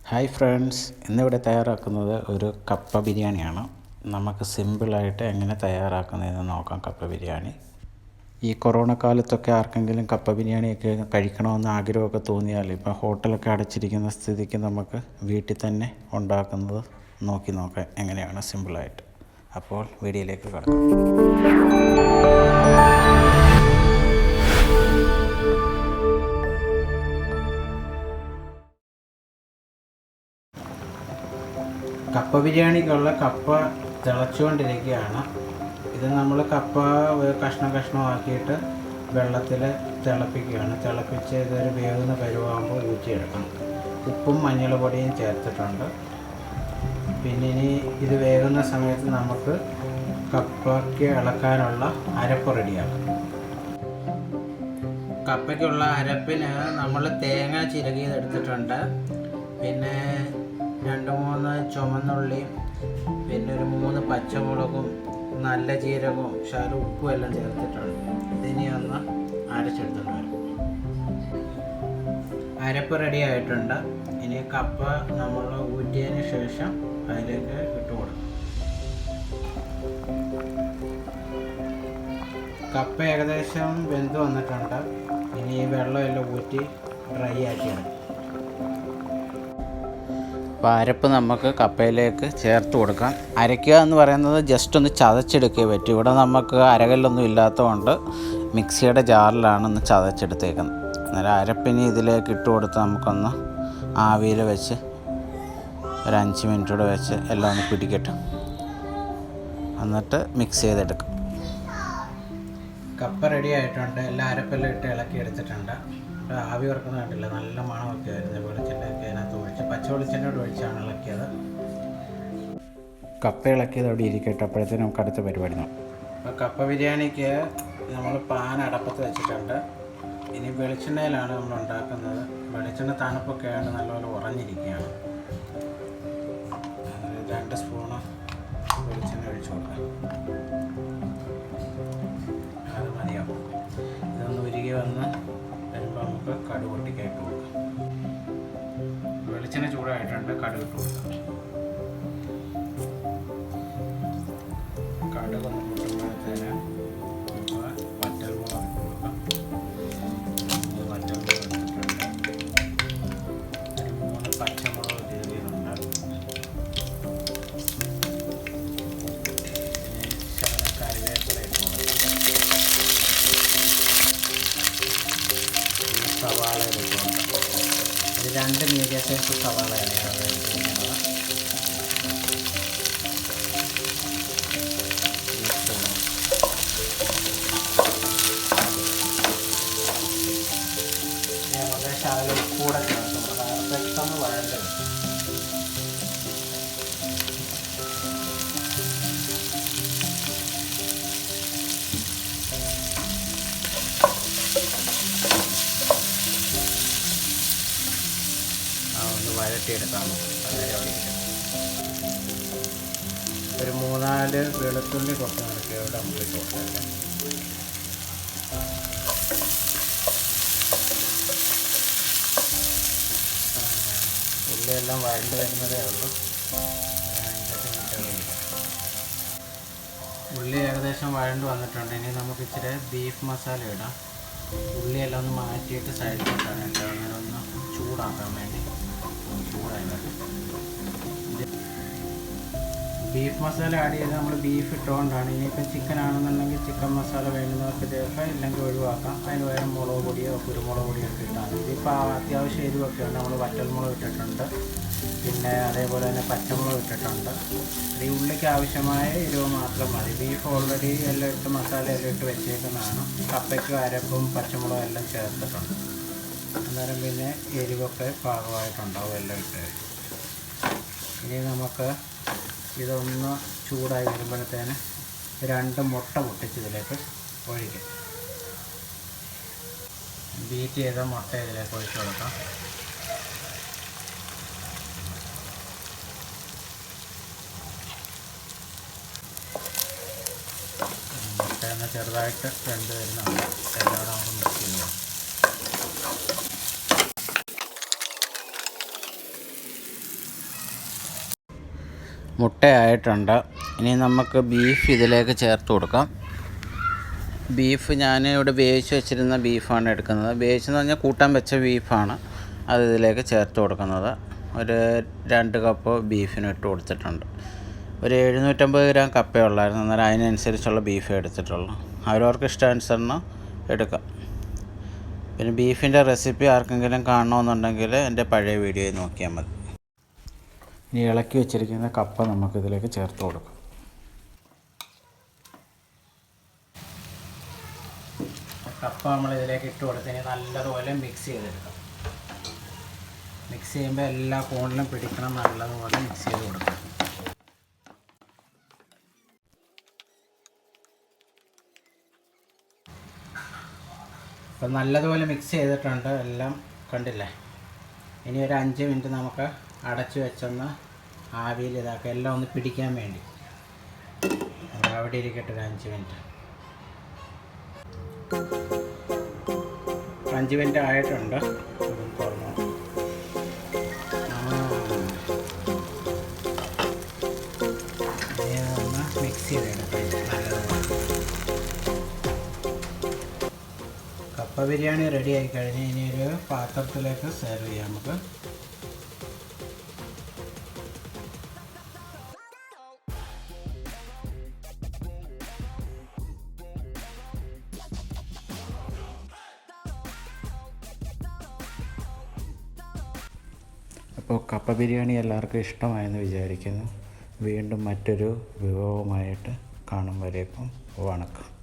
Hi friends, ഇന്നിവിടെ തയ്യാറാക്കുന്നത് ഒരു കപ്പ ബിരിയാണിയാണ്. നമുക്ക് സിമ്പിളായിട്ട് എങ്ങനെ തയ്യാറാക്കുന്നതെന്ന് നോക്കാം. കപ്പ ബിരിയാണി ഈ കൊറോണ കാലത്തൊക്കെ ആർക്കെങ്കിലും കപ്പ ബിരിയാണിയൊക്കെ കഴിക്കണമെന്ന് ആഗ്രഹമൊക്കെ തോന്നിയാൽ ഇപ്പോൾ ഹോട്ടലൊക്കെ അടച്ചിരിക്കുന്ന സ്ഥിതിക്ക് നമുക്ക് വീട്ടിൽ തന്നെ ഉണ്ടാക്കുന്നത് നോക്കാം എങ്ങനെയാണ് സിമ്പിളായിട്ട്. അപ്പോൾ വീഡിയോയിലേക്ക് കടക്കാം. കപ്പ ബിരിയാണിക്കുള്ള കപ്പ തിളച്ചുകൊണ്ടിരിക്കുകയാണ്. ഇത് നമ്മൾ കപ്പ കഷ്ണമാക്കിയിട്ട് വെള്ളത്തിൽ തിളപ്പിക്കുകയാണ്. തിളപ്പിച്ച് ഇതൊരു വേവുന്ന പരുവാകുമ്പോൾ ഊറ്റിയെടുക്കണം. ഉപ്പും മഞ്ഞൾ പൊടിയും ചേർത്തിട്ടുണ്ട്. പിന്നെ ഇനി ഇത് വേകുന്ന സമയത്ത് നമുക്ക് കപ്പയ്ക്ക് ഇളക്കാനുള്ള അരപ്പ് റെഡിയാക്കാം. കപ്പയ്ക്കുള്ള അരപ്പിന് നമ്മൾ തേങ്ങ ചിരകിയതെടുത്തിട്ടുണ്ട്. പിന്നെ 2-3 ചുവന്നുള്ളിയും പിന്നെ ഒരു 3 പച്ചമുളകും നല്ല ജീരകവും ശകലം ഉപ്പും എല്ലാം ചേർത്തിട്ടുണ്ട്. ഇതിനി ഒന്ന് അരച്ചെടുത്തിട്ട് വരും. അരപ്പ് റെഡി ആയിട്ടുണ്ട്. ഇനി കപ്പ നമ്മൾ ഊറ്റിയതിന് ശേഷം അതിലേക്ക് ഇട്ട് കൊടുക്കും. കപ്പ ഏകദേശം വെന്ത് വന്നിട്ടുണ്ട്. ഇനി ഈ വെള്ളമെല്ലാം ഊറ്റി ഡ്രൈ ആക്കിയെടുക്കും. അപ്പോൾ അരപ്പ് നമുക്ക് കപ്പയിലേക്ക് ചേർത്ത് കൊടുക്കാം. അരയ്ക്കുക എന്ന് പറയുന്നത് ജസ്റ്റ് ഒന്ന് ചതച്ചെടുക്കേ പറ്റും. ഇവിടെ നമുക്ക് അരകല്ലൊന്നും ഇല്ലാത്തതുകൊണ്ട് മിക്സിയുടെ ജാറിലാണ് ഒന്ന് ചതച്ചെടുത്തേക്കുന്നത്. അന്നേരം അരപ്പിന് ഇതിലേക്ക് ഇട്ട് കൊടുത്ത് നമുക്കൊന്ന് ആവിയിൽ വെച്ച് ഒരു 5 മിനിറ്റ് കൂടെ വെച്ച് എല്ലാം ഒന്ന് പിടിക്കട്ടെ. എന്നിട്ട് മിക്സ് ചെയ്തെടുക്കും. കപ്പ റെഡി ആയിട്ടുണ്ട്. എല്ലാ അരപ്പെല്ലാം ഇട്ട് ഇളക്കി എടുത്തിട്ടുണ്ട്. ആവി വറക്കുന്ന കണ്ടില്ല, നല്ല മണമൊക്കെ ആയിരുന്നു. വെളിച്ചെണ്ണയൊക്കെ അതിനകത്ത് ഒഴിച്ച് പച്ച വെളിച്ചെണ്ണയോട് ഒഴിച്ചാണ് ഇളക്കിയത്. കപ്പ ഇളക്കിയത് അവിടെ ഇരിക്കട്ടെ. അപ്പോഴത്തേനും നമുക്ക് അടുത്ത പരിപാടി നോക്കാം. അപ്പോൾ കപ്പ ബിരിയാണിക്ക് നമ്മൾ പാൻ അടപ്പത്ത് വെച്ചിട്ടുണ്ട്. ഇനി വെളിച്ചെണ്ണയിലാണ് നമ്മൾ ഉണ്ടാക്കുന്നത്. വെളിച്ചെണ്ണ തണുപ്പൊക്കെ ആയിട്ട് നല്ലപോലെ ഉറഞ്ഞിരിക്കുകയാണ്. 2 സ്പൂണ് വെളിച്ചെണ്ണ ഒഴിച്ചു കൊടുക്കാം. അത് മതിയാവും. ഇതൊന്ന് ഉരുകി വന്ന് വരുമ്പോൾ നമുക്ക് കടുക് പൊട്ടിക്കായിട്ട് കൊടുക്കാം. വെളിച്ചെണ്ണ ചൂടായിട്ടുണ്ട്. കടുക് ഇട്ട് കൊടുക്കാം. കടുക് ഒന്ന് പൊട്ടുമ്പോഴത്തേന് വറ്റൽമുളക് ഇട്ട് കൊടുക്കാം. വറ്റൽമുളക് ഇട്ടിട്ടുണ്ട്. 3 പച്ചമുളക് കീറിയതുണ്ട്. ശകലം കറിവേപ്പില ഇട്ട് കൊടുക്കാം. സവാള ഇട്ട് കൊടുക്കാം. ഇത് 2 മീഡിയം സൈസ് സവാളയാണ് എടുക്കുന്നത്. നമുക്ക് ശകലം ഉപ്പൂടെ ചേർത്ത് കൊടുക്കാം. പെട്ടെന്ന് വഴണ്ടത്. ഒന്ന് വഴറ്റിയെടുക്കാം. അങ്ങനെ അവിടെ ഒരു 3-4 വെളുത്തുള്ളി കുറച്ച് നടക്കിയോടെ നമുക്ക് ഇട്ട് കൊടുക്കാം. ഉള്ളിയെല്ലാം വഴണ്ട് വരുന്നതേ ഉള്ളൂ. 5 മിനിറ്റ്. ഉള്ളി ഏകദേശം വഴണ്ട് വന്നിട്ടുണ്ട്. ഇനി നമുക്ക് ഇച്ചിരി ബീഫ് മസാല ഇടാം. ഉള്ളിയെല്ലാം ഒന്ന് മാറ്റിയിട്ട് സൈഡിലോട്ടാണ് ഇട്ടത്. അങ്ങനെ ഒന്ന് ചൂടാക്കാൻ വേണ്ടി ചൂടായിട്ട് ബീഫ് മസാല ആഡ് ചെയ്ത് നമ്മൾ ബീഫ് ഇട്ടുകൊണ്ടാണ്. ഇനിയിപ്പം ചിക്കൻ ആണെന്നുണ്ടെങ്കിൽ ചിക്കൻ മസാല വേണ്ടുന്നവർക്ക് ചേർക്കാം, ഇല്ലെങ്കിൽ ഒഴിവാക്കാം. അതിന് പകരം മുളക് പൊടിയോ കുരുമുളക് പൊടിയോ ഒക്കെ ഇട്ടാൽ മതി. ഇതിപ്പോൾ അത്യാവശ്യം എരിവൊക്കെ ഉണ്ട്. നമ്മൾ വറ്റൽമുളക് ഇട്ടിട്ടുണ്ട്. പിന്നെ അതേപോലെ തന്നെ പച്ചമുളക് ഇട്ടിട്ടുണ്ട്. ഈ ഉള്ളിക്ക് ആവശ്യമായ എരിവ് മാത്രം മതി. ബീഫ് ഓൾറെഡി എല്ലാം ഇട്ട് മസാലയെല്ലാം ഇട്ട് വെച്ചേക്കുന്നതാണ്. കപ്പയ്ക്ക് അരപ്പും പച്ചമുളകും എല്ലാം ചേർത്തിട്ടുണ്ട്. അന്നേരം പിന്നെ എരിവൊക്കെ പാകമായിട്ടുണ്ടാവും എല്ലാം ഇട്ട്. ഇനി നമുക്ക് ഇതൊന്ന് ചൂടായി വരുമ്പോഴത്തേന് 2 മുട്ട പൊട്ടിച്ച് ഇതിലേക്ക് ഒഴിക്കും. ബീറ്റ് ചെയ്ത മുട്ട ഇതിലേക്ക് ഒഴിച്ച് കൊടുക്കാം. മുട്ട ചെറുതായിട്ട് വെന്ത് വരുന്നുണ്ട്. എല്ലാം നമുക്ക് മിക്സ് ചെയ്ത്. മുട്ടയായിട്ടുണ്ട്. ഇനി നമുക്ക് ബീഫ് ഇതിലേക്ക് ചേർത്ത് കൊടുക്കാം. ബീഫ് ഞാൻ ഇവിടെ വേവിച്ച് വെച്ചിരുന്ന ബീഫാണ് എടുക്കുന്നത്. വേവിച്ചെന്ന് പറഞ്ഞാൽ കൂട്ടാൻ വെച്ച ബീഫാണ്. അത് ഇതിലേക്ക് ചേർത്ത് കൊടുക്കുന്നത്. ഒരു 2 കപ്പ് ബീഫിന് ഇട്ട് കൊടുത്തിട്ടുണ്ട്. ഒരു 750 ഗ്രാം കപ്പയുള്ളായിരുന്നു. അന്നേരം അതിനനുസരിച്ചുള്ള ബീഫ് എടുത്തിട്ടുള്ളൂ. അവരവർക്ക് ഇഷ്ടാനുസരണം എടുക്കാം. പിന്നെ ബീഫിൻ്റെ റെസിപ്പി ആർക്കെങ്കിലും കാണണമെന്നുണ്ടെങ്കിൽ എൻ്റെ പഴയ വീഡിയോയിൽ നോക്കിയാൽ മതി. ഇനി ഇളക്കി വെച്ചിരിക്കുന്ന കപ്പ നമുക്കിതിലേക്ക് ചേർത്ത് കൊടുക്കാം. കപ്പ നമ്മളിതിലേക്ക് ഇട്ട് കൊടുത്തതിന് നല്ലതുപോലെ മിക്സ് ചെയ്തെടുക്കാം. മിക്സ് ചെയ്യുമ്പോൾ എല്ലാ കോണിലും പിടിക്കണം. നല്ലതുപോലെ മിക്സ് ചെയ്ത് കൊടുക്കാം. അപ്പം നല്ലതുപോലെ മിക്സ് ചെയ്തിട്ടുണ്ട്. എല്ലാം കണ്ടില്ലേ. ഇനി ഒരു 5 മിനിറ്റ് നമുക്ക് അടച്ചു വെച്ചൊന്ന് ആവിയിൽ ഇതാക്കുക. എല്ലാം ഒന്ന് പിടിക്കാൻ വേണ്ടി അവിടെ ഇരിക്കട്ടെ. ഒരു 5 മിനിറ്റ്. 5 മിനിറ്റ് ആയിട്ടുണ്ട്. തുറന്നു. ഒന്ന് മിക്സ് ചെയ്തെടുക്കാം നല്ലതുപോലെ. കപ്പ ബിരിയാണി റെഡി ആയി കഴിഞ്ഞ് ഇനി ഒരു പാത്രത്തിലേക്ക് സെർവ് ചെയ്യാം നമുക്ക്. അപ്പോൾ കപ്പ ബിരിയാണി എല്ലാവർക്കും ഇഷ്ടമായെന്ന് വിചാരിക്കുന്നു. വീണ്ടും മറ്റൊരു വിഭവമായിട്ട് കാണും വരേക്കും വണക്കം.